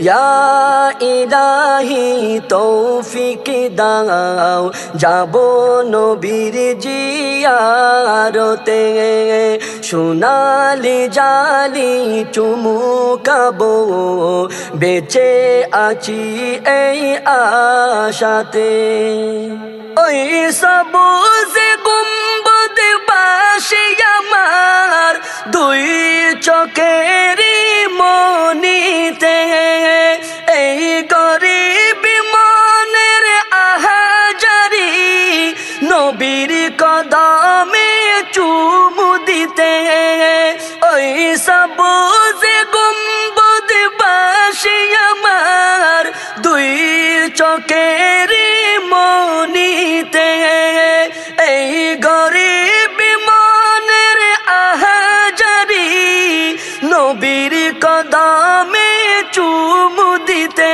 ইয়া ইলাহি তৌফিক দাও যাব নবীর জিয়ারতে সোনালি জালি চুমুকাবো বেঁচে আছি এই আশাতে ওই সবুজ গুম্বদ পাশে আমার দুই চোখের মনিতে এই গরিব মনের আহাজারি নবীর কদমে চুমু দিতে ওই সবুজ গুম্বদ পাশে আমার দুই চোখের মনিতে এই গরিব মনের আহাজারি নবীর কদমে চুমু দিতে